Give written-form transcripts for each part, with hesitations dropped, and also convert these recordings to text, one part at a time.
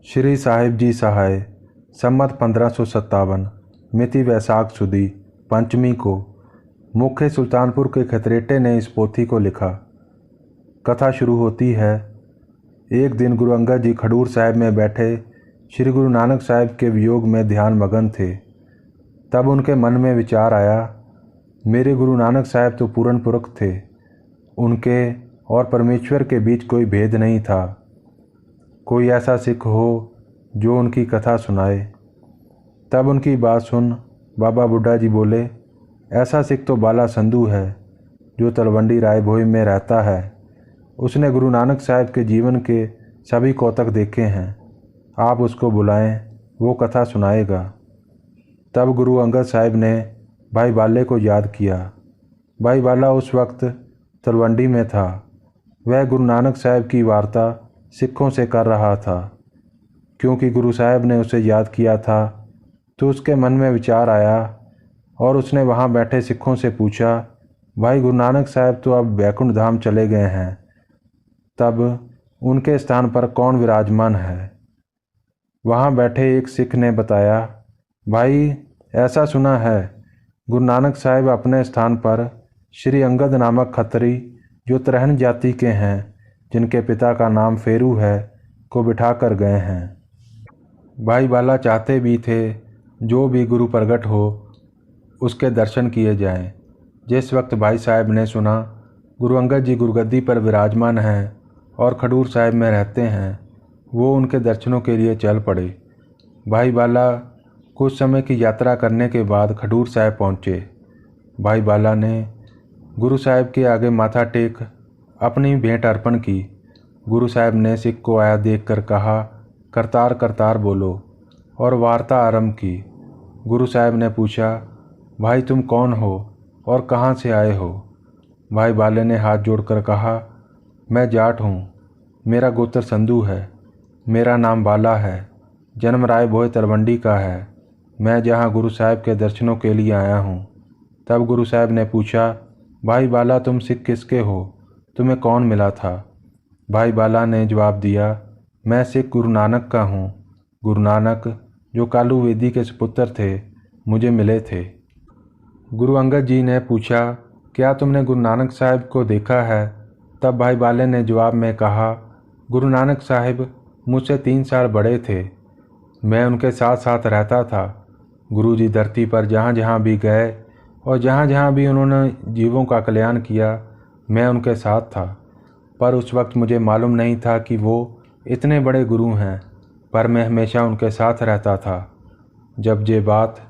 श्री साहिब जी सहाय सम्मत 1557 मिति वैसाख सुदी पंचमी को मुख्य सुल्तानपुर के खतरेटे ने इस पोथी को लिखा। कथा शुरू होती है। एक दिन गुरु अंगद जी खडूर साहिब में बैठे श्री गुरु नानक साहिब के वियोग में ध्यान मगन थे। तब उनके मन में विचार आया, मेरे गुरु नानक साहिब तो पूर्ण पुरख थे, उनके और परमेश्वर के बीच कोई भेद नहीं था। कोई ऐसा सिख हो जो उनकी कथा सुनाए। तब उनकी बात सुन बाबा बुड्ढा जी बोले, ऐसा सिख तो बाला संधू है जो तलवंडी राय भोई में रहता है। उसने गुरु नानक साहिब के जीवन के सभी कौतक देखे हैं। आप उसको बुलाएं, वो कथा सुनाएगा। तब गुरु अंगद साहिब ने भाई बाले को याद किया। भाई बाला उस वक्त तलवंडी में था। वह गुरु नानक साहिब की वार्ता सिखों से कर रहा था। क्योंकि गुरु साहिब ने उसे याद किया था तो उसके मन में विचार आया और उसने वहाँ बैठे सिखों से पूछा, भाई गुरु नानक साहिब तो अब बैकुंठ धाम चले गए हैं, तब उनके स्थान पर कौन विराजमान है? वहाँ बैठे एक सिख ने बताया, भाई ऐसा सुना है गुरु नानक साहिब अपने स्थान पर श्री अंगद नामक खत्री जो त्रहण जाति के हैं, जिनके पिता का नाम फेरू है, को बिठा कर गए हैं। भाई बाला चाहते भी थे जो भी गुरु प्रगट हो उसके दर्शन किए जाएं। जिस वक्त भाई साहब ने सुना गुरु अंगद जी गुरुगद्दी पर विराजमान हैं और खडूर साहिब में रहते हैं, वो उनके दर्शनों के लिए चल पड़े। भाई बाला कुछ समय की यात्रा करने के बाद खडूर साहिब पहुँचे। भाई बाला ने गुरु साहिब के आगे माथा टेक अपनी भेंट अर्पण की। गुरु साहिब ने सिख को आया देखकर कहा, करतार करतार बोलो, और वार्ता आरंभ की। गुरु साहिब ने पूछा, भाई तुम कौन हो और कहाँ से आए हो? भाई बाले ने हाथ जोड़कर कहा, मैं जाट हूँ, मेरा गोत्र संधू है, मेरा नाम बाला है, जन्म राय भोय तलवंडी का है। मैं जहाँ गुरु साहिब के दर्शनों के लिए आया हूँ। तब गुरु साहिब ने पूछा, भाई बाला तुम सिख किसके हो? तुम्हें कौन मिला था? भाई बाला ने जवाब दिया, मैं सिख गुरु नानक का हूँ। गुरु नानक जो कालू वेदी के सुपुत्र थे, मुझे मिले थे। गुरु अंगद जी ने पूछा, क्या तुमने गुरु नानक साहिब को देखा है? तब भाई बाले ने जवाब में कहा, गुरु नानक साहिब मुझसे 3 साल बड़े थे, मैं उनके साथ साथ रहता था। गुरु जी धरती पर जहाँ जहाँ भी गए और जहाँ जहाँ भी उन्होंने जीवों का कल्याण किया, मैं उनके साथ था। पर उस वक्त मुझे मालूम नहीं था कि वो इतने बड़े गुरु हैं, पर मैं हमेशा उनके साथ रहता था। जब ये बात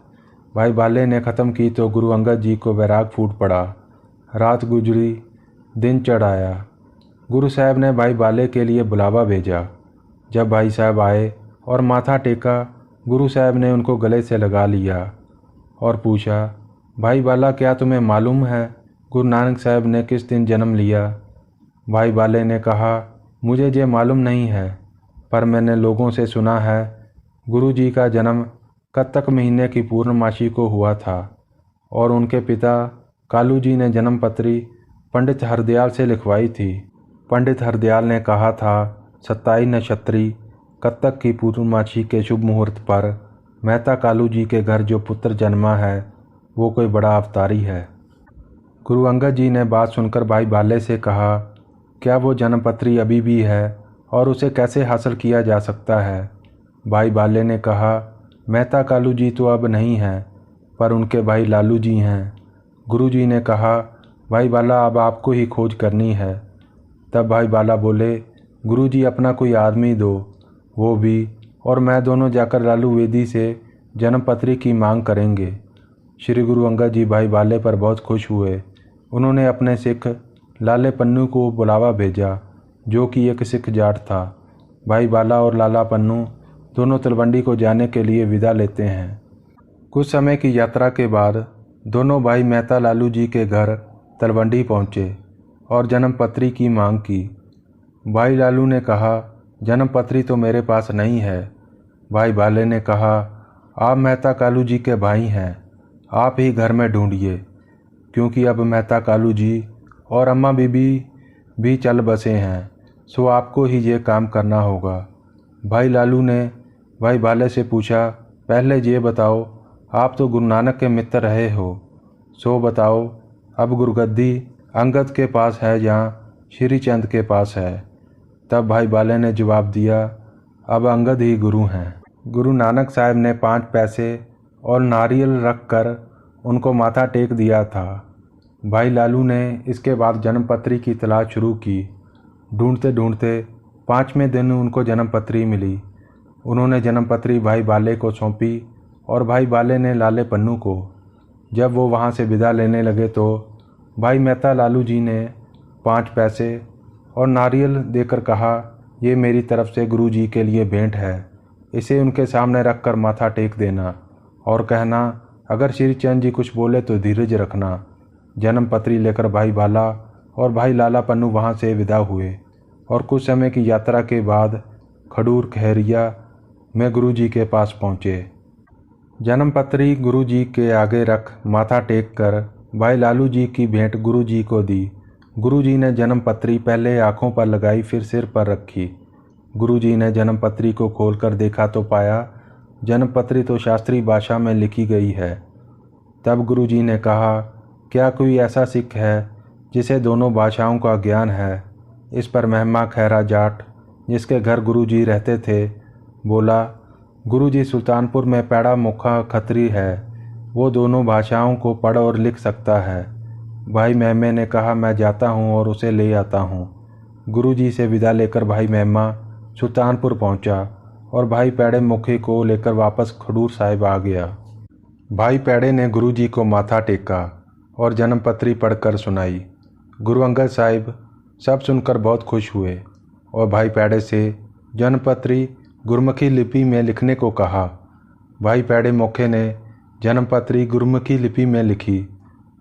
भाई बाले ने ख़त्म की तो गुरु अंगद जी को वैराग फूट पड़ा। रात गुजरी, दिन चढ़ आया। गुरु साहब ने भाई बाले के लिए बुलावा भेजा। जब भाई साहब आए और माथा टेका, गुरु साहब ने उनको गले से लगा लिया और पूछा, भाई बाला क्या तुम्हें मालूम है गुरु नानक साहब ने किस दिन जन्म लिया? भाई बाले ने कहा, मुझे ये मालूम नहीं है, पर मैंने लोगों से सुना है गुरु जी का जन्म कत्तक महीने की पूर्णमासी को हुआ था और उनके पिता कालू जी ने जन्म पत्री पंडित हरदयाल से लिखवाई थी। पंडित हरदयाल ने कहा था, 27 नक्षत्री कत्तक की पूर्णमासी के शुभ मुहूर्त पर मेहता कालू जी के घर जो पुत्र जन्मा है वो कोई बड़ा अवतारी है। गुरु अंगद जी ने बात सुनकर भाई बाले से कहा, क्या वो जन्मपत्री अभी भी है और उसे कैसे हासिल किया जा सकता है? भाई बाले ने कहा, मेहता कालू जी तो अब नहीं हैं, पर उनके भाई लालू जी हैं। गुरु जी ने कहा, भाई बाला अब आपको ही खोज करनी है। तब भाई बाला बोले, गुरु जी अपना कोई आदमी दो, वो भी और मैं दोनों जाकर लालू वेदी से जन्मपत्री की मांग करेंगे। श्री गुरु अंगद जी भाई बाले पर बहुत खुश हुए। उन्होंने अपने सिख लाले पन्नू को बुलावा भेजा, जो कि एक सिख जाट था। भाई बाला और लाला पन्नू दोनों तलवंडी को जाने के लिए विदा लेते हैं। कुछ समय की यात्रा के बाद दोनों भाई मेहता लालू जी के घर तलवंडी पहुँचे और जन्मपत्री की मांग की। भाई लालू ने कहा, जन्मपत्री तो मेरे पास नहीं है। भाई बाले ने कहा, आप मेहता कालू जी के भाई हैं, आप ही घर में ढूंढिए, क्योंकि अब मेहता कालू जी और अम्मा बीबी भी चल बसे हैं, सो आपको ही ये काम करना होगा। भाई लालू ने भाई बाले से पूछा, पहले ये बताओ, आप तो गुरु नानक के मित्र रहे हो, सो बताओ अब गुरगद्दी अंगद के पास है या श्री चंद के पास है। तब भाई बाले ने जवाब दिया, अब अंगद ही गुरु हैं। गुरु नानक साहब ने 5 पैसे और नारियल रख कर उनको माथा टेक दिया था। भाई लालू ने इसके बाद जन्मपत्री की तलाश शुरू की। ढूंढते ढूंढते 5वें दिन उनको जन्मपत्री मिली। उन्होंने जन्मपत्री भाई बाले को सौंपी और भाई बाले ने लाले पन्नू को। जब वो वहाँ से विदा लेने लगे तो भाई मेहता लालू जी ने 5 पैसे और नारियल देकर कहा, ये मेरी तरफ से गुरु जी के लिए भेंट है, इसे उनके सामने रख कर माथा टेक देना और कहना, अगर श्री चंद जी कुछ बोले तो धीरज रखना। जन्मपत्री लेकर भाई बाला और भाई लाला पन्नू वहाँ से विदा हुए और कुछ समय की यात्रा के बाद खडूर खैरिया में गुरु जी के पास पहुँचे। जन्मपत्री गुरु जी के आगे रख माथा टेक कर भाई लालू जी की भेंट गुरु जी को दी। गुरु जी ने जन्मपत्री पहले आँखों पर लगाई, फिर सिर पर रखी। गुरु जी ने जन्मपत्री को खोलकर देखा तो पाया जन्मपत्री तो शास्त्रीय भाषा में लिखी गई है। तब गुरु जी ने कहा, क्या कोई ऐसा सिख है जिसे दोनों भाषाओं का ज्ञान है। इस पर महमा खैरा जाट, जिसके घर गुरु जी रहते थे, बोला, गुरु जी सुल्तानपुर में पैड़ा मुखा खत्री है, वो दोनों भाषाओं को पढ़ और लिख सकता है। भाई महमे ने कहा, मैं जाता हूँ और उसे ले आता हूँ। गुरु जी से विदा लेकर भाई महमा सुल्तानपुर पहुँचा और भाई पैड़े मुखी को लेकर वापस खडूर साहिब आ गया। भाई पैड़े ने गुरु जी को माथा टेका और जन्मपत्री पढ़कर सुनाई। गुरु अंगद साहिब सब सुनकर बहुत खुश हुए और भाई पैड़े से जन्मपत्री गुरमुखी लिपि में लिखने को कहा। भाई पैड़े मुखे ने जन्मपत्री गुरमुखी लिपि में लिखी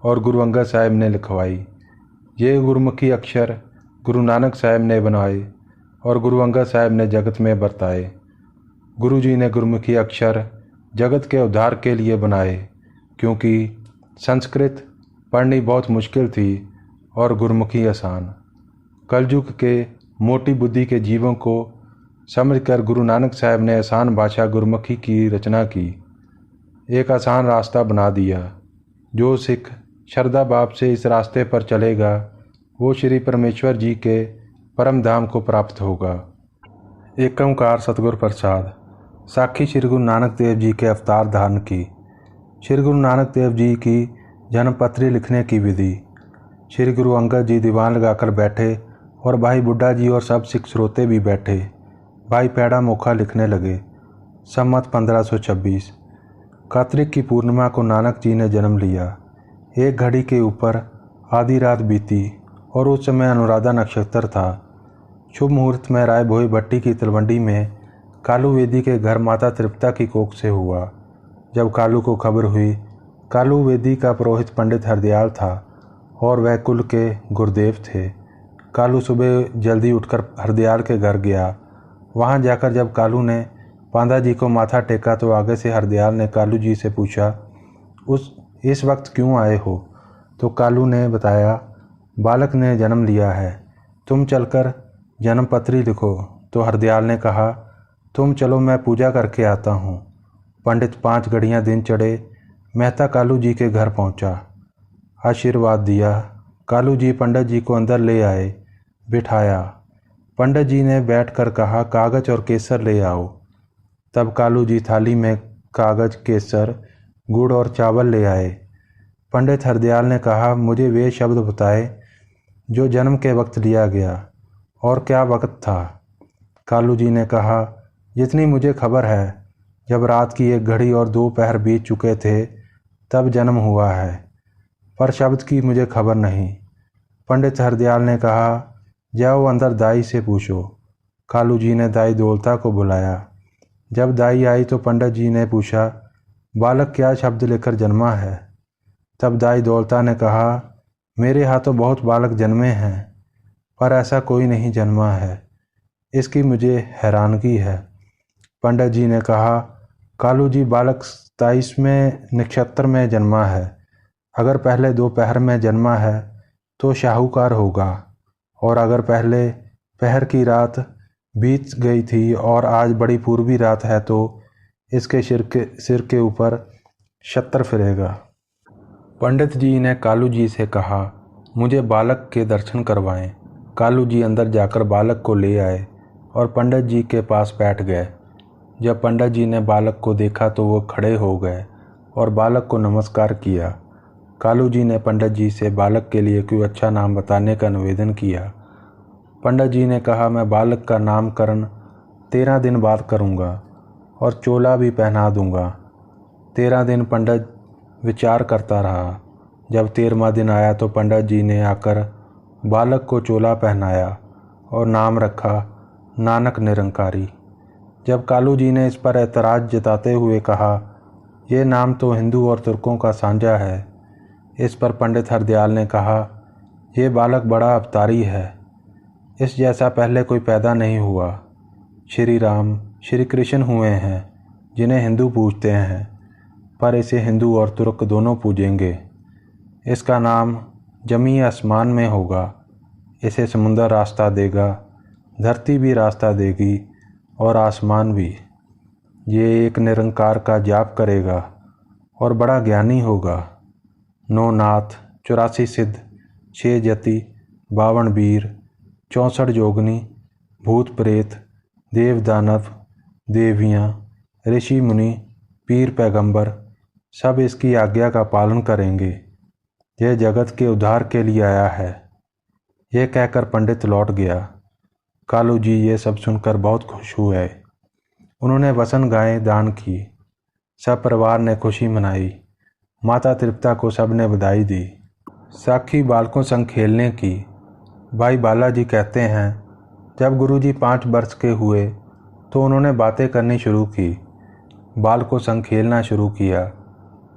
और गुरु अंगद साहिब ने लिखवाई। ये गुरमुखी अक्षर गुरु नानक साहब ने बनाए और गुरु अंगद साहब ने जगत में बरताए। गुरु जी ने गुरमुखी अक्षर जगत के उद्धार के लिए बनाए, क्योंकि संस्कृत पढ़नी बहुत मुश्किल थी और गुरमुखी आसान। कलयुग के मोटी बुद्धि के जीवों को समझकर गुरु नानक साहब ने आसान भाषा गुरमुखी की रचना की, एक आसान रास्ता बना दिया। जो सिख श्रद्धा भाव से इस रास्ते पर चलेगा वो श्री परमेश्वर जी के परम धाम को प्राप्त होगा। एक ओंकार सतगुर प्रसाद। साखी श्री गुरु नानक देव जी के अवतार धारण की। श्री गुरु नानक देव जी की जन्मपत्री लिखने की विधि। श्री गुरु अंगद जी दीवान लगाकर बैठे और भाई बुड्ढा जी और सब सिख श्रोते भी बैठे। भाई पैड़ा मुखा लिखने लगे। सम्मत 1526। कार्तिक की पूर्णिमा को नानक जी ने जन्म लिया। एक घड़ी के ऊपर आधी रात बीती और उस समय अनुराधा नक्षत्र था। शुभ मुहूर्त में राय भोई भट्टी की तलवंडी में कालू वेदी के घर माता तृप्ता की कोख से हुआ। जब कालू को खबर हुई, कालू वेदी का पुरोहित पंडित हरदयाल था और वह कुल के गुरुदेव थे। कालू सुबह जल्दी उठकर हरदयाल के घर गया। वहां जाकर जब कालू ने पांदा जी को माथा टेका तो आगे से हरदयाल ने कालू जी से पूछा, इस वक्त क्यों आए हो? तो कालू ने बताया, बालक ने जन्म लिया है, तुम चलकर जन्मपत्री लिखो। तो हरदयाल ने कहा, तुम चलो, मैं पूजा करके आता हूँ। पंडित 5 घड़ियाँ दिन चढ़े मेहता कालू जी के घर पहुँचा। आशीर्वाद दिया। कालू जी पंडित जी को अंदर ले आए, बिठाया। पंडित जी ने बैठकर कहा, कागज और केसर ले आओ। तब कालू जी थाली में कागज, केसर, गुड़ और चावल ले आए। पंडित हरदयाल ने कहा, मुझे वे शब्द बताए जो जन्म के वक्त लिया गया। और क्या वक्त था? कालू जी ने कहा, जितनी मुझे खबर है, जब रात की 1 घड़ी और 2 पहर बीत चुके थे तब जन्म हुआ है, पर शब्द की मुझे खबर नहीं। पंडित हरदयाल ने कहा, जाओ अंदर दाई से पूछो। कालू जी ने दाई दौलता को बुलाया। जब दाई आई तो पंडित जी ने पूछा, बालक क्या शब्द लेकर जन्मा है? तब दाई दौलता ने कहा, मेरे हाथों बहुत बालक जन्मे हैं, पर ऐसा कोई नहीं जन्मा है, इसकी मुझे हैरानगी है। पंडित जी ने कहा, कालू जी, बालक 27वें नक्षत्र में जन्मा है। अगर पहले 2 पहर में जन्मा है तो शाहूकार होगा, और अगर पहले पहर की रात बीत गई थी और आज बड़ी पूर्वी रात है तो इसके सिर के ऊपर छत्र फिरेगा। पंडित जी ने कालू जी से कहा, मुझे बालक के दर्शन करवाएं। कालू जी अंदर जाकर बालक को ले आए और पंडित जी के पास बैठ गए। जब पंडित जी ने बालक को देखा तो वो खड़े हो गए और बालक को नमस्कार किया। कालू जी ने पंडित जी से बालक के लिए कोई अच्छा नाम बताने का निवेदन किया। पंडित जी ने कहा, मैं बालक का नामकरण 13 दिन बाद करूँगा और चोला भी पहना दूँगा। 13 दिन पंडित विचार करता रहा। जब 13वां दिन आया तो पंडित जी ने आकर बालक को चोला पहनाया और नाम रखा नानक निरंकारी। जब कालू जी ने इस पर ऐतराज़ जताते हुए कहा, यह नाम तो हिंदू और तुर्कों का साझा है, इस पर पंडित हरदयाल ने कहा, यह बालक बड़ा अवतारी है, इस जैसा पहले कोई पैदा नहीं हुआ। श्री राम श्री कृष्ण हुए हैं जिन्हें हिंदू पूजते हैं, पर इसे हिंदू और तुर्क दोनों पूजेंगे। इसका नाम जमी आसमान में होगा, इसे समुंदर रास्ता देगा, धरती भी रास्ता देगी और आसमान भी। ये एक निरंकार का जाप करेगा और बड़ा ज्ञानी होगा। 9 नाथ, 84 सिद्ध, 6 जति, 52 वीर, 64 जोगनी, भूत प्रेत, देव दानव, देवियाँ, ऋषि मुनि, पीर पैगंबर सब इसकी आज्ञा का पालन करेंगे। यह जगत के उद्धार के लिए आया है। यह कहकर पंडित लौट गया। कालू जी ये सब सुनकर बहुत खुश हुए। उन्होंने वसन गायें दान की। सब परिवार ने खुशी मनाई। माता तृप्ता को सब ने बधाई दी। साखी बालकों संग खेलने की। भाई बालाजी कहते हैं, जब गुरुजी 5 वर्ष के हुए तो उन्होंने बातें करनी शुरू की, बालकों संग खेलना शुरू किया।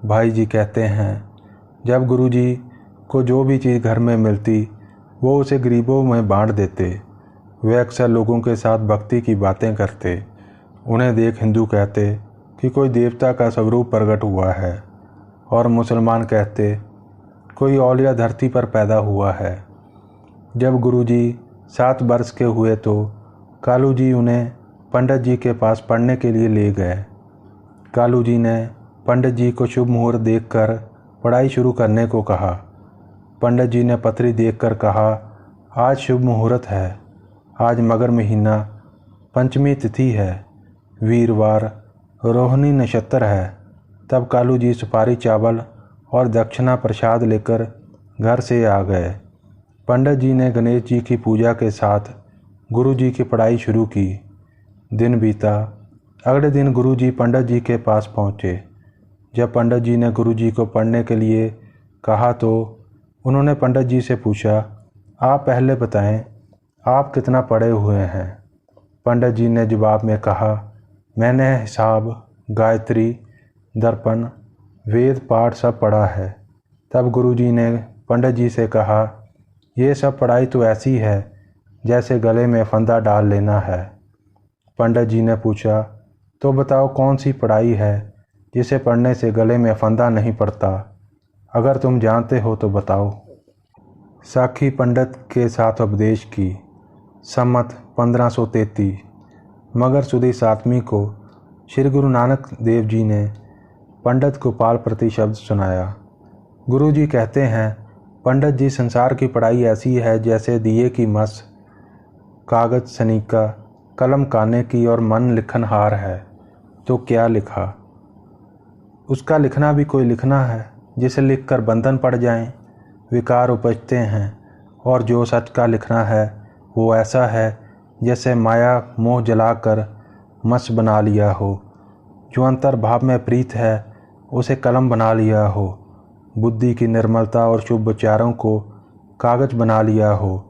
भाई जी कहते हैं, जब गुरुजी को जो भी चीज़ घर में मिलती वो उसे गरीबों में बांट देते। वे अक्सर लोगों के साथ भक्ति की बातें करते। उन्हें देख हिंदू कहते कि कोई देवता का स्वरूप प्रकट हुआ है और मुसलमान कहते कोई औलिया धरती पर पैदा हुआ है। जब गुरुजी 7 वर्ष के हुए तो कालू जी उन्हें पंडित जी के पास पढ़ने के लिए ले गए। कालू जी ने पंडित जी को शुभ मुहूर्त देखकर पढ़ाई शुरू करने को कहा। पंडित जी ने पत्री देखकर कहा, आज शुभ मुहूर्त है, आज मगर महीना, पंचमी तिथि है, वीरवार, रोहिणी नक्षत्र है। तब कालू जी सुपारी चावल और दक्षिणा प्रसाद लेकर घर से आ गए। पंडित जी ने गणेश जी की पूजा के साथ गुरु जी की पढ़ाई शुरू की। दिन बीता। अगले दिन गुरु जी पंडित जी के पास पहुँचे। जब पंडित जी ने गुरु जी को पढ़ने के लिए कहा तो उन्होंने पंडित जी से पूछा, आप पहले बताएं, आप कितना पढ़े हुए हैं। पंडित जी ने जवाब में कहा, मैंने हिसाब, गायत्री, दर्पण, वेद पाठ सब पढ़ा है। तब गुरु जी ने पंडित जी से कहा, ये सब पढ़ाई तो ऐसी है जैसे गले में फंदा डाल लेना है। पंडित जी ने पूछा, तो बताओ कौन सी पढ़ाई है जिसे पढ़ने से गले में फंदा नहीं पड़ता? अगर तुम जानते हो तो बताओ। साखी पंडित के साथ उपदेश की। सम्मत 1533 मगर सुदी 7वीं को श्री गुरु नानक देव जी ने पंडित गोपाल प्रति शब्द सुनाया। गुरु जी कहते हैं, पंडित जी, संसार की पढ़ाई ऐसी है जैसे दिए की मस, कागज सनीका, कलम काने की और मन लिखनहार है। तो क्या लिखा? उसका लिखना भी कोई लिखना है जिसे लिखकर बंधन पड़ जाएं, विकार उपजते हैं। और जो सच का लिखना है वो ऐसा है जैसे माया मोह जलाकर मस बना लिया हो। जो अंतर भाव में प्रीत है उसे कलम बना लिया हो। बुद्धि की निर्मलता और शुभ विचारों को कागज बना लिया हो।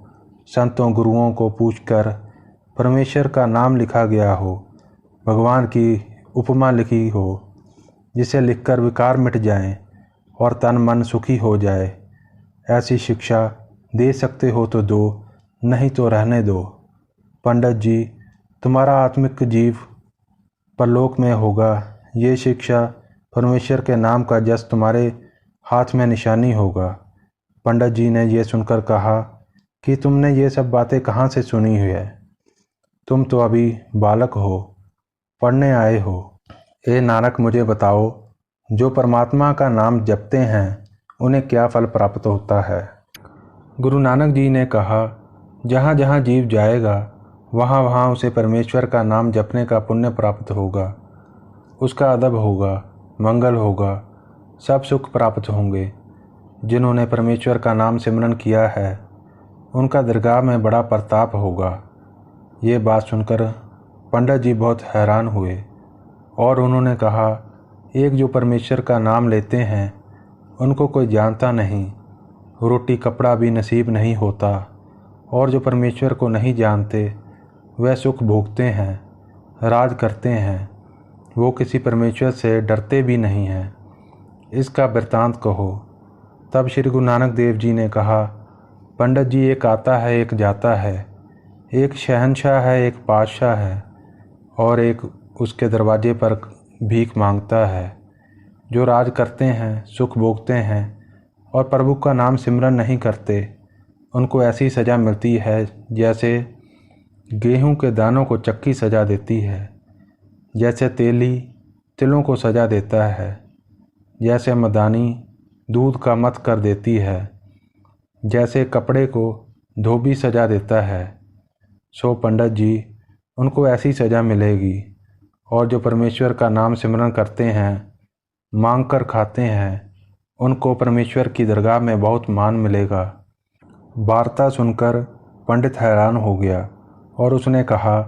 संतों गुरुओं को पूछकर परमेश्वर का नाम लिखा गया हो। भगवान की उपमा लिखी हो जिसे लिखकर विकार मिट जाएं और तन मन सुखी हो जाए। ऐसी शिक्षा दे सकते हो तो दो, नहीं तो रहने दो। पंडित जी, तुम्हारा आत्मिक जीव परलोक में होगा। ये शिक्षा परमेश्वर के नाम का जस तुम्हारे हाथ में निशानी होगा। पंडित जी ने यह सुनकर कहा कि तुमने ये सब बातें कहाँ से सुनी हुई है? तुम तो अभी बालक हो, पढ़ने आए हो। ए नानक, मुझे बताओ, जो परमात्मा का नाम जपते हैं उन्हें क्या फल प्राप्त होता है? गुरु नानक जी ने कहा, जहाँ जहाँ जीव जाएगा वहाँ वहाँ उसे परमेश्वर का नाम जपने का पुण्य प्राप्त होगा। उसका अदब होगा, मंगल होगा, सब सुख प्राप्त होंगे। जिन्होंने परमेश्वर का नाम सिमरन किया है उनका दरगाह में बड़ा प्रताप होगा। ये बात सुनकर पंडित जी बहुत हैरान हुए और उन्होंने कहा, एक जो परमेश्वर का नाम लेते हैं उनको कोई जानता नहीं, रोटी कपड़ा भी नसीब नहीं होता, और जो परमेश्वर को नहीं जानते वह सुख भोगते हैं, राज करते हैं, वो किसी परमेश्वर से डरते भी नहीं हैं। इसका वृत्तांत कहो। तब श्री गुरु नानक देव जी ने कहा, पंडित जी, एक आता है एक जाता है, एक शहंशाह है एक पातशाह है, और एक उसके दरवाजे पर भीख मांगता है। जो राज करते हैं, सुख भोगते हैं और प्रभु का नाम सिमरन नहीं करते, उनको ऐसी सज़ा मिलती है जैसे गेहूं के दानों को चक्की सजा देती है, जैसे तेली तिलों को सजा देता है, जैसे मदानी दूध का मत कर देती है, जैसे कपड़े को धोबी सजा देता है। सो पंडित जी, उनको ऐसी सज़ा मिलेगी। और जो परमेश्वर का नाम सिमरन करते हैं, मांग कर खाते हैं, उनको परमेश्वर की दरगाह में बहुत मान मिलेगा। वार्ता सुनकर पंडित हैरान हो गया और उसने कहा,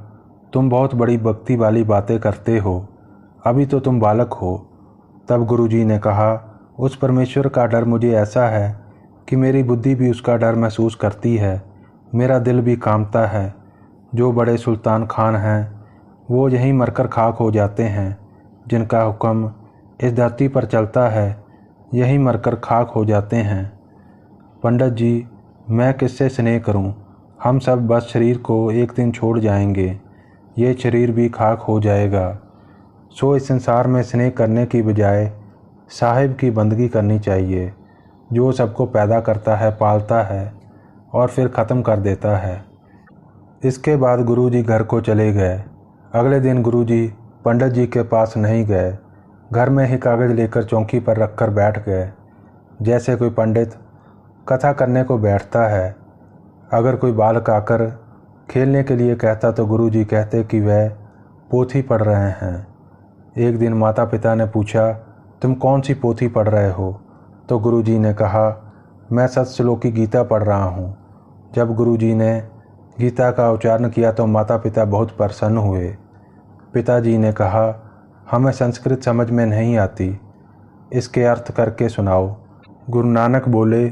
तुम बहुत बड़ी भक्ति वाली बातें करते हो, अभी तो तुम बालक हो। तब गुरुजी ने कहा, उस परमेश्वर का डर मुझे ऐसा है कि मेरी बुद्धि भी उसका डर महसूस करती है, मेरा दिल भी कांपता है। जो बड़े सुल्तान खान हैं वो यहीं मरकर खाक हो जाते हैं, जिनका हुक्म इस धरती पर चलता है यहीं मरकर खाक हो जाते हैं। पंडित जी, मैं किससे स्नेह करूं? हम सब बस शरीर को एक दिन छोड़ जाएंगे, ये शरीर भी खाक हो जाएगा। सो इस संसार में स्नेह करने की बजाय साहिब की बंदगी करनी चाहिए, जो सबको पैदा करता है, पालता है और फिर ख़त्म कर देता है। इसके बाद गुरुजी घर को चले गए। अगले दिन गुरुजी पंडित जी के पास नहीं गए, घर में ही कागज़ लेकर चौकी पर रखकर बैठ गए, जैसे कोई पंडित कथा करने को बैठता है। अगर कोई बालक आकर खेलने के लिए कहता तो गुरुजी कहते कि वह पोथी पढ़ रहे हैं। एक दिन माता पिता ने पूछा, तुम कौन सी पोथी पढ़ रहे हो? तो गुरुजी ने कहा, मैं सतश्लोकी गीता पढ़ रहा हूँ। जब गुरुजी ने गीता का उच्चारण किया तो माता पिता बहुत प्रसन्न हुए। पिताजी ने कहा, हमें संस्कृत समझ में नहीं आती, इसके अर्थ करके सुनाओ। गुरु नानक बोले,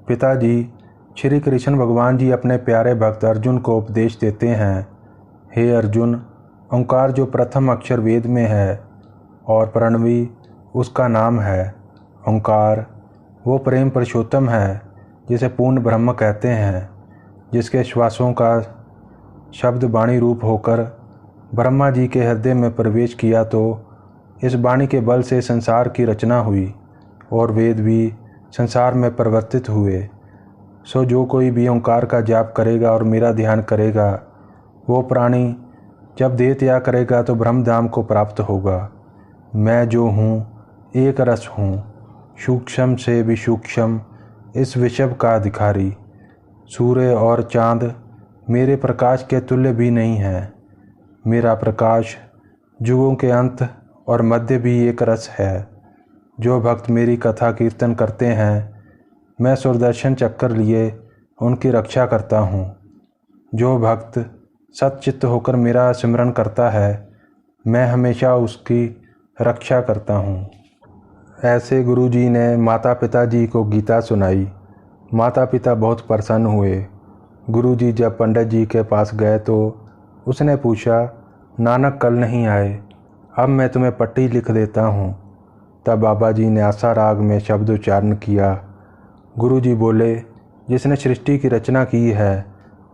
पिताजी, श्री कृष्ण भगवान जी अपने प्यारे भक्त अर्जुन को उपदेश देते हैं, हे अर्जुन, ओंकार जो प्रथम अक्षर वेद में है और प्रणवी उसका नाम है। ओंकार वो प्रेम पुरुषोत्तम है जिसे पूर्ण ब्रह्म कहते हैं, जिसके श्वासों का शब्द वाणी रूप होकर ब्रह्मा जी के हृदय में प्रवेश किया तो इस वाणी के बल से संसार की रचना हुई और वेद भी संसार में परिवर्तित हुए। सो जो कोई भी ओंकार का जाप करेगा और मेरा ध्यान करेगा, वो प्राणी जब देह त्याग करेगा तो ब्रह्मधाम को प्राप्त होगा। मैं जो हूँ एक रस हूँ, सूक्ष्म से भी सूक्ष्म इस विश्व का अधिकारी। सूर्य और चाँद मेरे प्रकाश के तुल्य भी नहीं है। मेरा प्रकाश युगों के अंत और मध्य भी एक रस है। जो भक्त मेरी कथा कीर्तन करते हैं, मैं सुदर्शन चक्कर लिए उनकी रक्षा करता हूँ। जो भक्त सच्चित्त होकर मेरा सिमरन करता है, मैं हमेशा उसकी रक्षा करता हूँ। ऐसे गुरुजी ने माता पिता जी को गीता सुनाई। माता पिता बहुत प्रसन्न हुए। गुरुजी जब पंडित जी के पास गए तो उसने पूछा, नानक कल नहीं आए, अब मैं तुम्हें पट्टी लिख देता हूँ। तब बाबा जी ने आशा राग में शब्द उच्चारण किया। गुरुजी बोले, जिसने सृष्टि की रचना की है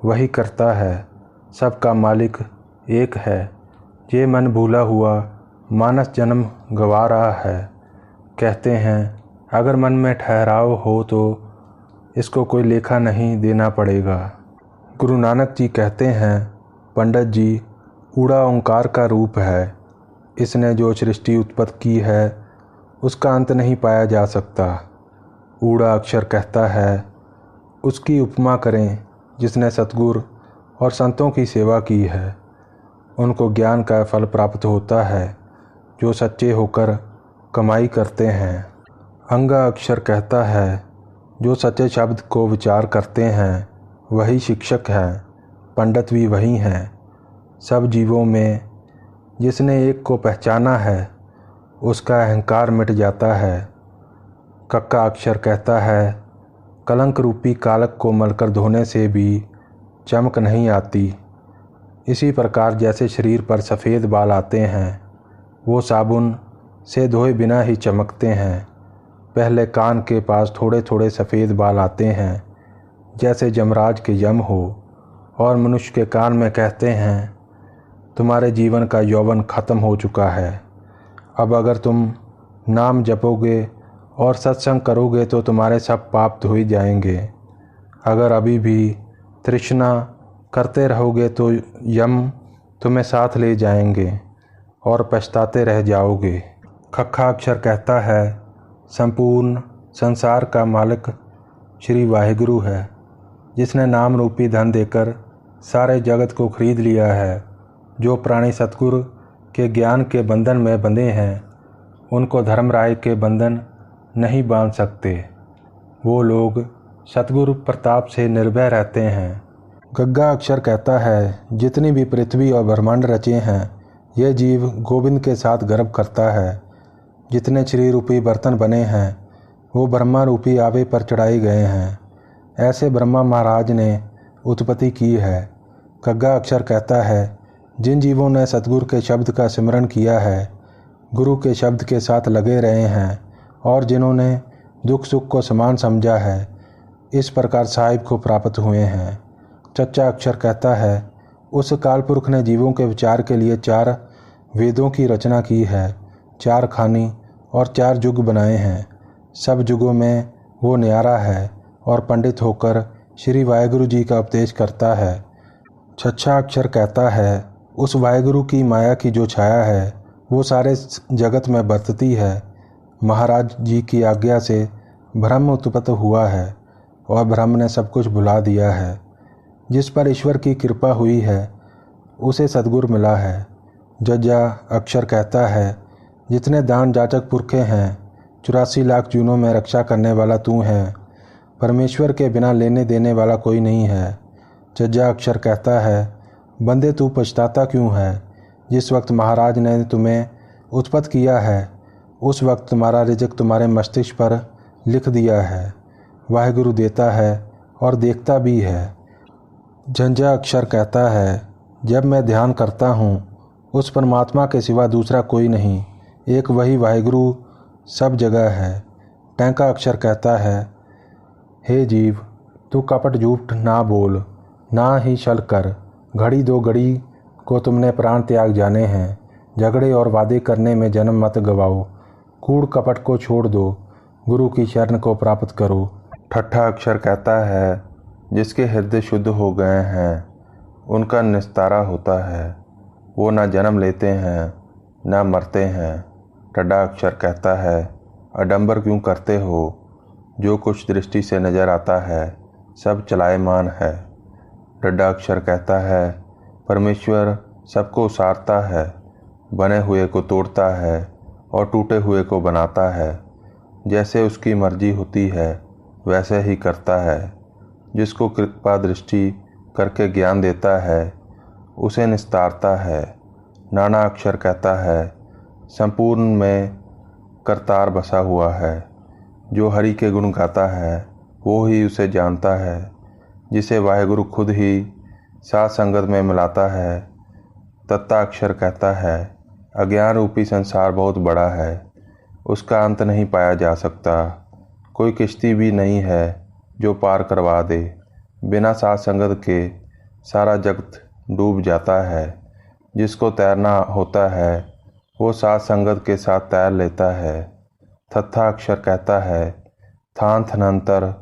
वही करता है, सबका मालिक एक है। ये मन भूला हुआ मानस जन्म गंवा रहा है। कहते हैं अगर मन में ठहराव हो तो इसको कोई लेखा नहीं देना पड़ेगा। गुरु नानक जी कहते हैं, पंडित जी, ऊड़ा ओंकार का रूप है। इसने जो सृष्टि उत्पत्ति की है उसका अंत नहीं पाया जा सकता। ऊड़ा अक्षर कहता है, उसकी उपमा करें जिसने सतगुरु और संतों की सेवा की है। उनको ज्ञान का फल प्राप्त होता है जो सच्चे होकर कमाई करते हैं। अंगा अक्षर कहता है, जो सच्चे शब्द को विचार करते हैं वही शिक्षक हैं, पंडित भी वही हैं। सब जीवों में जिसने एक को पहचाना है उसका अहंकार मिट जाता है। कक्का अक्षर कहता है, कलंक रूपी कालक को मलकर धोने से भी चमक नहीं आती। इसी प्रकार जैसे शरीर पर सफ़ेद बाल आते हैं वो साबुन से धोए बिना ही चमकते हैं। पहले कान के पास थोड़े थोड़े सफ़ेद बाल आते हैं जैसे जमराज के यम हो, और मनुष्य के कान में कहते हैं, तुम्हारे जीवन का यौवन ख़त्म हो चुका है। अब अगर तुम नाम जपोगे और सत्संग करोगे तो तुम्हारे सब पाप धोए जाएंगे। अगर अभी भी तृष्णा करते रहोगे तो यम तुम्हें साथ ले जाएंगे और पछताते रह जाओगे। खक्खा अक्षर कहता है, संपूर्ण संसार का मालिक श्री वाहिगुरु है, जिसने नाम रूपी धन देकर सारे जगत को खरीद लिया है। जो प्राणी सतगुरु के ज्ञान के बंधन में बंधे हैं उनको धर्मराय के बंधन नहीं बांध सकते। वो लोग सतगुरु प्रताप से निर्भय रहते हैं। गग्गा अक्षर कहता है, जितनी भी पृथ्वी और ब्रह्मांड रचे हैं ये जीव गोविंद के साथ गर्व करता है। जितने श्री रूपी बर्तन बने हैं वो ब्रह्मा रूपी आवे पर चढ़ाए गए हैं। ऐसे ब्रह्मा महाराज ने उत्पत्ति की है। गग्गा अक्षर कहता है, जिन जीवों ने सतगुरु के शब्द का सिमरण किया है, गुरु के शब्द के साथ लगे रहे हैं और जिन्होंने दुख सुख को समान समझा है, इस प्रकार साहिब को प्राप्त हुए हैं। चच्चा अक्षर कहता है, उस काल पुरख ने जीवों के विचार के लिए 4 वेदों की रचना की है, 4 खानी और 4 युग बनाए हैं। सब युगों में वो न्यारा है और पंडित होकर श्री वाहिगुरु जी का उपदेश करता है। छच्छा अक्षर कहता है, उस वाहिगुरु की माया की जो छाया है वो सारे जगत में बरतती है। महाराज जी की आज्ञा से ब्रह्म उत्पन्न हुआ है और ब्रह्म ने सब कुछ भुला दिया है। जिस पर ईश्वर की कृपा हुई है उसे सद्गुरु मिला है। जज्जा अक्षर कहता है, जितने दान जाचक पुरखे हैं 84 लाख जूनों में रक्षा करने वाला तू है। परमेश्वर के बिना लेने देने वाला कोई नहीं है। जज्जा अक्षर कहता है, बंदे तू पछताता क्यों है? जिस वक्त महाराज ने तुम्हें उत्पन्न किया है उस वक्त तुम्हारा रिज़्क तुम्हारे मस्तिष्क पर लिख दिया है। वाहिगुरु देता है और देखता भी है। झंझा अक्षर कहता है, जब मैं ध्यान करता हूँ उस परमात्मा के सिवा दूसरा कोई नहीं, एक वही वाहिगुरु सब जगह है। टैंका अक्षर कहता है, हे जीव तू कपट झूठ ना बोल, ना ही छल कर। घड़ी 2 घड़ी को तुमने प्राण त्याग जाने हैं। झगड़े और वादे करने में जन्म मत गवाओ। कूड़ कपट को छोड़ दो, गुरु की शरण को प्राप्त करो। ठट्ठा अक्षर कहता है, जिसके हृदय शुद्ध हो गए हैं उनका निस्तारा होता है। वो ना जन्म लेते हैं ना मरते हैं। टड्डा अक्षर कहता है, अडंबर क्यों करते हो? जो कुछ दृष्टि से नज़र आता है सब चलायमान है। डड्डा अक्षर कहता है, परमेश्वर सबको उसारता है, बने हुए को तोड़ता है और टूटे हुए को बनाता है। जैसे उसकी मर्जी होती है वैसे ही करता है। जिसको कृपा दृष्टि करके ज्ञान देता है उसे निस्तारता है। नाना अक्षर कहता है, संपूर्ण में करतार बसा हुआ है। जो हरि के गुण गाता है वो ही उसे जानता है। जिसे वाहिगुरु खुद ही साथ संगत में मिलाता है। तत्ता अक्षर कहता है, अज्ञान रूपी संसार बहुत बड़ा है, उसका अंत नहीं पाया जा सकता। कोई किश्ती भी नहीं है जो पार करवा दे। बिना साथ संगत के सारा जगत डूब जाता है। जिसको तैरना होता है वो साथ संगत के साथ तैर लेता है। थत्था अक्षर कहता है, थान थनंतर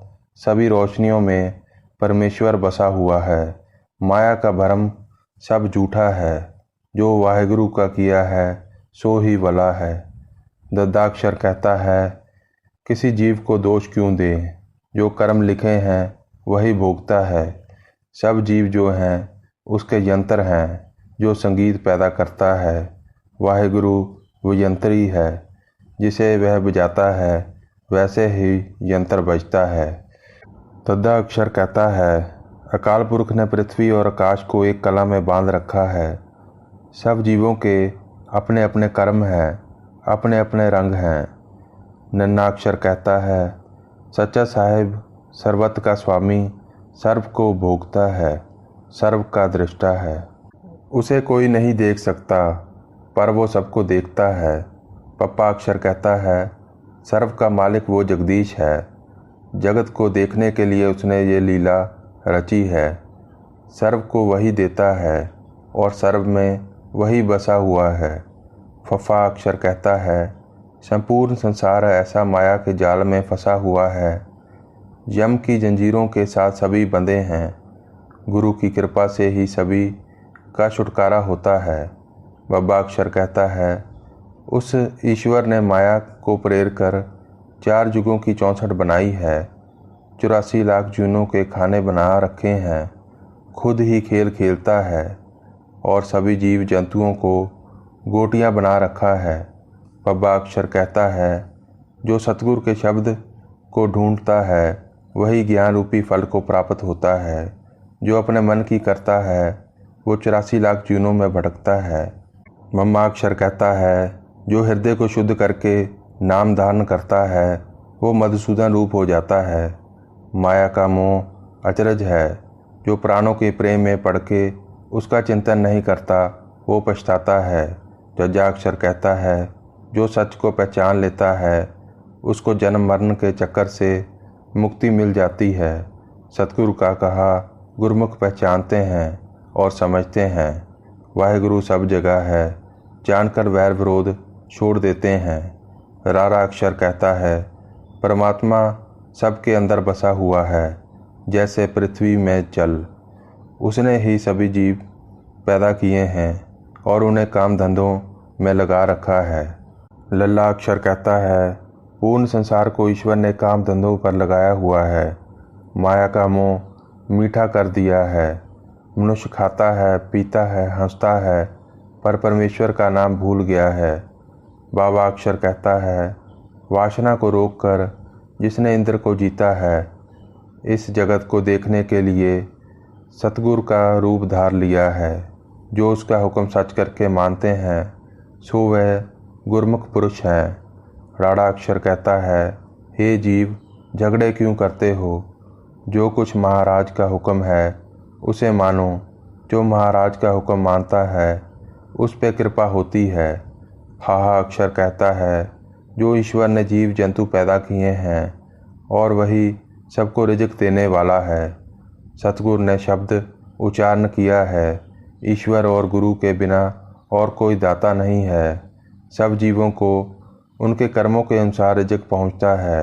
सभी रोशनियों में परमेश्वर बसा हुआ है। माया का भ्रम सब झूठा है। जो वाहेगुरु का किया है सो ही भला है। दद्दाक्षर कहता है, किसी जीव को दोष क्यों दें, जो कर्म लिखे हैं वही भोगता है। सब जीव जो हैं उसके यंत्र हैं, जो संगीत पैदा करता है। वाहेगुरु वो यंत्र ही है, जिसे वह बजाता है वैसे ही यंत्र बजता है। दद्दाक्षर कहता है, अकाल पुरख ने पृथ्वी और आकाश को एक कला में बांध रखा है। सब जीवों के अपने अपने कर्म हैं, अपने अपने रंग हैं। नन्नाक्षर कहता है, सच्चा साहिब सर्वत का स्वामी, सर्व को भोगता है, सर्व का दृष्टा है। उसे कोई नहीं देख सकता पर वो सबको देखता है। पप्पा अक्षर कहता है, सर्व का मालिक वो जगदीश है। जगत को देखने के लिए उसने ये लीला रची है। सर्व को वही देता है और सर्व में वही बसा हुआ है। फफा अक्षर कहता है, संपूर्ण संसार ऐसा माया के जाल में फंसा हुआ है। यम की जंजीरों के साथ सभी बंधे हैं। गुरु की कृपा से ही सभी का छुटकारा होता है। बब्बा अक्षर कहता है, उस ईश्वर ने माया को प्रेर कर 4 युगों की 64 बनाई है। 84 लाख जूनों के खाने बना रखे हैं। खुद ही खेल खेलता है और सभी जीव जंतुओं को गोटियां बना रखा है। बब्बा अक्षर कहता है, जो सतगुरु के शब्द को ढूंढता है वही ज्ञान रूपी फल को प्राप्त होता है। जो अपने मन की करता है वो 84 लाख जूनों में भटकता है। मम्मा अक्षर कहता है, जो हृदय को शुद्ध करके नाम धारण करता है वो मधुसूदन रूप हो जाता है। माया का मोह अचरज है। जो प्राणों के प्रेम में पड़ के उसका चिंतन नहीं करता वो पछताता है। जज्जा अक्षर कहता है, जो सच को पहचान लेता है उसको जन्म मरण के चक्कर से मुक्ति मिल जाती है। सतगुरु का कहा गुरमुख पहचानते हैं और समझते हैं। वाहेगुरु सब जगह है, जानकर वैर विरोध छोड़ देते हैं। रारा अक्षर कहता है, परमात्मा सबके अंदर बसा हुआ है, जैसे पृथ्वी में जल। उसने ही सभी जीव पैदा किए हैं और उन्हें काम धंधों में लगा रखा है। लल्ला अक्षर कहता है, पूर्ण संसार को ईश्वर ने काम धंधों पर लगाया हुआ है। माया का मोह मीठा कर दिया है। मनुष्य खाता है, पीता है, हंसता है, पर परमेश्वर का नाम भूल गया है। बाबा अक्षर कहता है, वासना को रोककर जिसने इंद्र को जीता है, इस जगत को देखने के लिए सतगुरु का रूप धार लिया है। जो उसका हुक्म सच करके मानते हैं सो वह गुरमुख पुरुष हैं। राड़ा अक्षर कहता है, हे जीव झगड़े क्यों करते हो। जो कुछ महाराज का हुक्म है उसे मानो। जो महाराज का हुक्म मानता है उस पे कृपा होती है। हाहा अक्षर कहता है, जो ईश्वर ने जीव जंतु पैदा किए हैं और वही सबको रिज़्क देने वाला है। सतगुरु ने शब्द उच्चारण किया है, ईश्वर और गुरु के बिना और कोई दाता नहीं है। सब जीवों को उनके कर्मों के अनुसार रिज़्क पहुंचता है।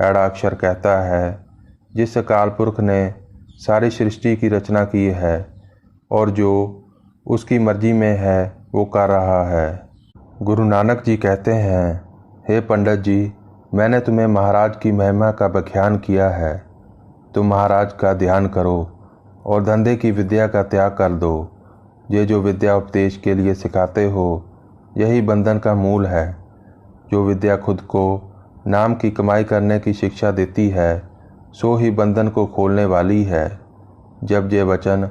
ऐड़ा अक्षर कहता है, जिस अकाल पुरख ने सारी सृष्टि की रचना की है और जो उसकी मर्जी में है वो कर रहा है। गुरु नानक जी कहते हैं, हे पंडित जी, मैंने तुम्हें महाराज की महिमा का व्याख्यान किया है। तुम महाराज का ध्यान करो और धंधे की विद्या का त्याग कर दो। ये जो विद्या उपदेश के लिए सिखाते हो यही बंधन का मूल है। जो विद्या खुद को नाम की कमाई करने की शिक्षा देती है सो ही बंधन को खोलने वाली है। जब ये वचन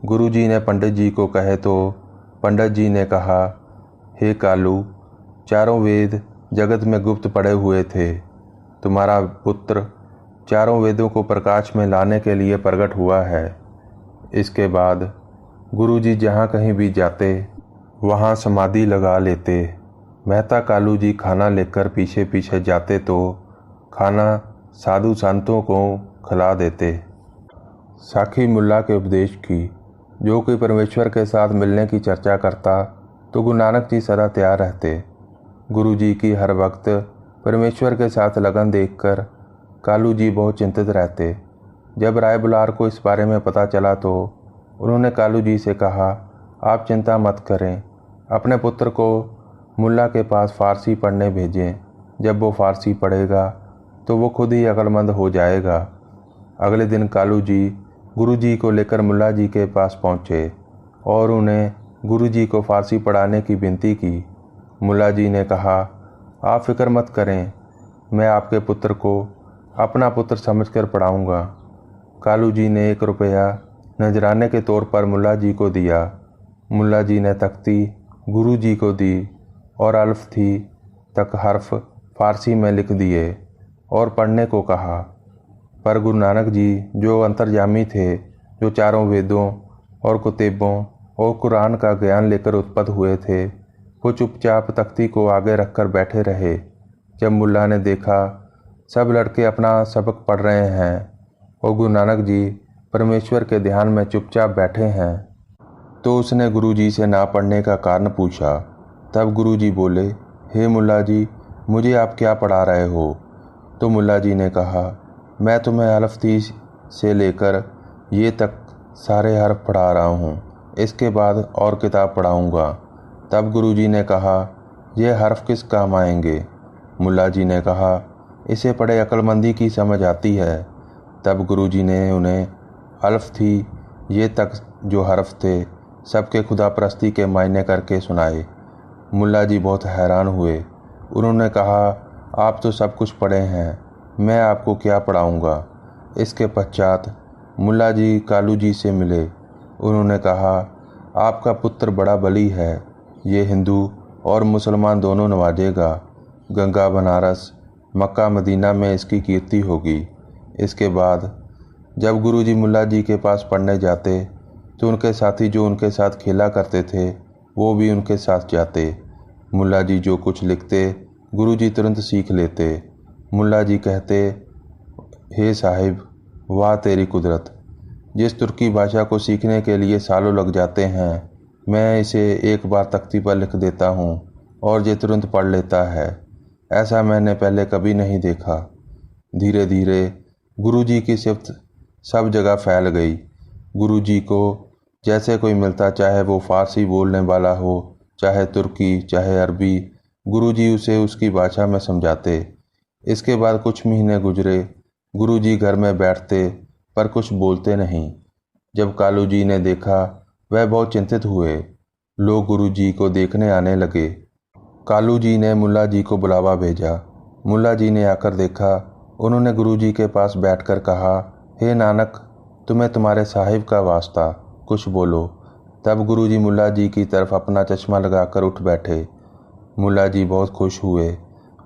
गुरु जी ने पंडित जी को कहे तो पंडित जी ने कहा, हे कालू, चारों वेद जगत में गुप्त पड़े हुए थे। तुम्हारा पुत्र चारों वेदों को प्रकाश में लाने के लिए प्रकट हुआ है। इसके बाद गुरु जी जहाँ कहीं भी जाते वहाँ समाधि लगा लेते। मेहता कालू जी खाना लेकर पीछे पीछे जाते तो खाना साधु संतों को खिला देते। साखी मुल्ला के उपदेश की। जो कोई परमेश्वर के साथ मिलने की चर्चा करता तो गुरु नानक जी सदा तैयार रहते। गुरु जी की हर वक्त परमेश्वर के साथ लगन देखकर कालू जी बहुत चिंतित रहते। जब राय बुलार को इस बारे में पता चला तो उन्होंने कालू जी से कहा, आप चिंता मत करें, अपने पुत्र को मुल्ला के पास फ़ारसी पढ़ने भेजें। जब वो फ़ारसी पढ़ेगा तो वो खुद ही अक्लमंद हो जाएगा। अगले दिन कालू जी गुरु जी को लेकर मुल्ला जी के पास पहुँचे और उन्हें गुरु जी को फ़ारसी पढ़ाने की विनती की। मुल्ला जी ने कहा, आप फ़िक्र मत करें, मैं आपके पुत्र को अपना पुत्र समझकर पढ़ाऊँगा। कालू जी ने 1 रुपया नजराने के तौर पर मुल्ला जी को दिया। मुल्ला जी ने तख्ती गुरु जी को दी और अल्फ थी तक हर्फ फ़ारसी में लिख दिए और पढ़ने को कहा। पर गुरु नानक जी जो अंतर्यामी थे, जो चारों वेदों और कुतुबों और कुरान का ज्ञान लेकर उत्पन्न हुए थे, वो चुपचाप तख्ती को आगे रखकर बैठे रहे। जब मुल्ला ने देखा सब लड़के अपना सबक पढ़ रहे हैं और गुरु नानक जी परमेश्वर के ध्यान में चुपचाप बैठे हैं, तो उसने गुरु जी से ना पढ़ने का कारण पूछा। तब गुरु जी बोले, हे मुल्ला जी, मुझे आप क्या पढ़ा रहे हो? तो मुल्ला जी ने कहा, मैं तुम्हें अल्फ ती से लेकर ये तक सारे हर्फ पढ़ा रहा हूँ, इसके बाद और किताब पढ़ाऊँगा। तब गुरु जी ने कहा, ये हर्फ किस काम आएंगे? मुल्ला जी ने कहा, इसे पढ़े अक्लमंदी की समझ आती है। तब गुरु जी ने उन्हें अल्फ थी ये तक जो हर्फ थे सबके खुदा परस्ती के मायने करके सुनाए। मुल्ला जी बहुत हैरान हुए। उन्होंने कहा, आप तो सब कुछ पढ़े हैं, मैं आपको क्या पढ़ाऊँगा? इसके पश्चात मुल्ला जी कालू जी से मिले। उन्होंने कहा, आपका पुत्र बड़ा बली है, ये हिंदू और मुसलमान दोनों नवाजेगा। गंगा बनारस मक्का मदीना में इसकी कीर्ति होगी। इसके बाद जब गुरुजी मुल्ला जी के पास पढ़ने जाते तो उनके साथी जो उनके साथ खेला करते थे वो भी उनके साथ जाते। मुल्ला जी जो कुछ लिखते गुरुजी तुरंत सीख लेते। मुल्ला जी कहते, हे साहिब, वाह तेरी कुदरत, जिस तुर्की भाषा को सीखने के लिए सालों लग जाते हैं, मैं इसे एक बार तख्ती पर लिख देता हूँ और ये तुरंत पढ़ लेता है। ऐसा मैंने पहले कभी नहीं देखा। धीरे धीरे गुरुजी की सिफ्त सब जगह फैल गई। गुरुजी को जैसे कोई मिलता, चाहे वो फ़ारसी बोलने वाला हो, चाहे तुर्की, चाहे अरबी, गुरुजी उसे उसकी भाषा में समझाते। इसके बाद कुछ महीने गुजरे। गुरुजी घर में बैठते पर कुछ बोलते नहीं। जब कालू जी ने देखा, वह बहुत चिंतित हुए। लोग गुरुजी को देखने आने लगे। कालू जी ने मुल्ला जी को बुलावा भेजा। मुल्ला जी ने आकर देखा। उन्होंने गुरुजी के पास बैठकर कहा, हे नानक, तुम्हें तुम्हारे साहिब का वास्ता, कुछ बोलो। तब गुरुजी मुल्ला जी की तरफ अपना चश्मा लगाकर उठ बैठे। मुल्ला जी बहुत खुश हुए।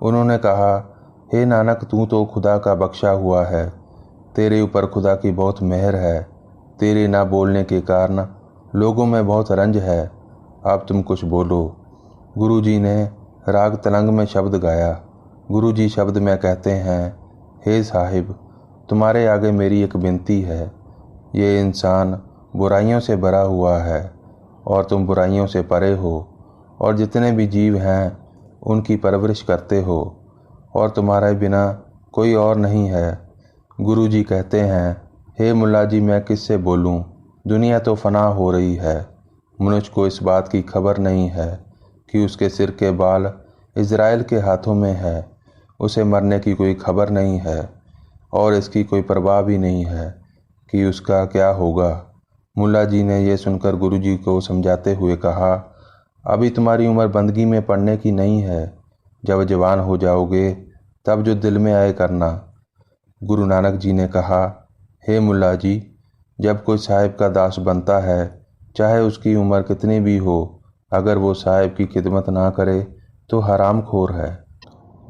उन्होंने कहा, हे नानक, तू तो खुदा का बख्शा हुआ है, तेरे ऊपर खुदा की बहुत मेहर है। तेरे ना बोलने के कारण लोगों में बहुत रंज है, अब तुम कुछ बोलो। गुरुजी ने राग तलंग में शब्द गाया। गुरुजी शब्द में कहते हैं, हे साहिब, तुम्हारे आगे मेरी एक विनती है। ये इंसान बुराइयों से भरा हुआ है और तुम बुराइयों से परे हो, और जितने भी जीव हैं उनकी परवरिश करते हो, और तुम्हारे बिना कोई और नहीं है। गुरुजी कहते हैं, हे मुल्ला जी, मैं किससे बोलूं? दुनिया तो फना हो रही है। मनुष्य को इस बात की खबर नहीं है कि उसके सिर के बाल इज़राइल के हाथों में है। उसे मरने की कोई खबर नहीं है और इसकी कोई परवाह भी नहीं है कि उसका क्या होगा। मुल्ला जी ने यह सुनकर गुरुजी को समझाते हुए कहा, अभी तुम्हारी उम्र बंदगी में पड़ने की नहीं है। जब जवान हो जाओगे तब जो दिल में आए करना। गुरु नानक जी ने कहा, हे मुल्ला जी, जब कोई साहिब का दास बनता है, चाहे उसकी उम्र कितनी भी हो, अगर वो साहिब की खिदमत ना करे तो हराम खोर है।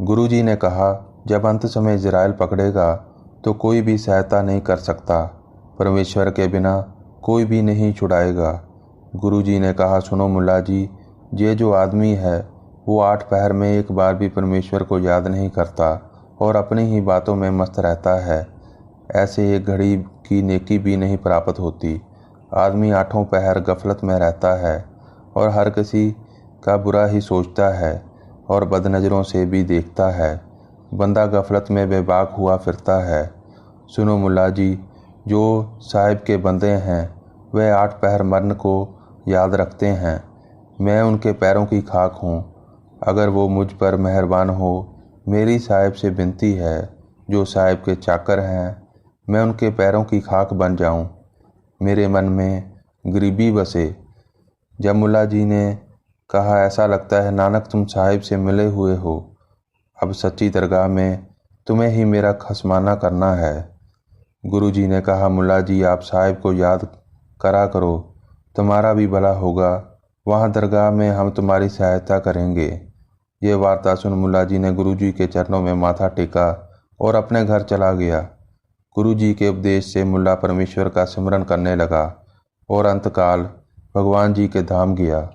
गुरुजी ने कहा, जब अंत समय इज़राइल पकड़ेगा तो कोई भी सहायता नहीं कर सकता। परमेश्वर के बिना कोई भी नहीं छुड़ाएगा। गुरुजी ने कहा, सुनो मुल्ला जी, ये जो आदमी है वो 8 पहर में एक बार भी परमेश्वर को याद नहीं करता और अपनी ही बातों में मस्त रहता है। ऐसे एक घड़ी की नेकी भी नहीं प्राप्त होती। आदमी 8 पहर गफलत में रहता है और हर किसी का बुरा ही सोचता है और बदनज़रों से भी देखता है। बंदा गफलत में बेबाक हुआ फिरता है। सुनो मुल्ला जी, जो साहिब के बंदे हैं वह 8 पहर मरन को याद रखते हैं। मैं उनके पैरों की खाक हूँ। अगर वो मुझ पर मेहरबान हो, मेरी साहिब से विनती है, जो साहिब के चाकर हैं, मैं उनके पैरों की खाक बन जाऊँ। मेरे मन में गरीबी बसे। जब मुल्ला जी ने कहा, ऐसा लगता है नानक तुम साहिब से मिले हुए हो। अब सच्ची दरगाह में तुम्हें ही मेरा खसमाना करना है। गुरु जी ने कहा, मुल्ला जी आप साहिब को याद करा करो, तुम्हारा भी भला होगा। वहाँ दरगाह में हम तुम्हारी सहायता करेंगे। ये वार्ता सुन मुल्ला जी ने गुरु जी के चरणों में माथा टेका और अपने घर चला गया। गुरु जी के उपदेश से मुल्ला परमेश्वर का सिमरन करने लगा और अंतकाल भगवान जी के धाम गया।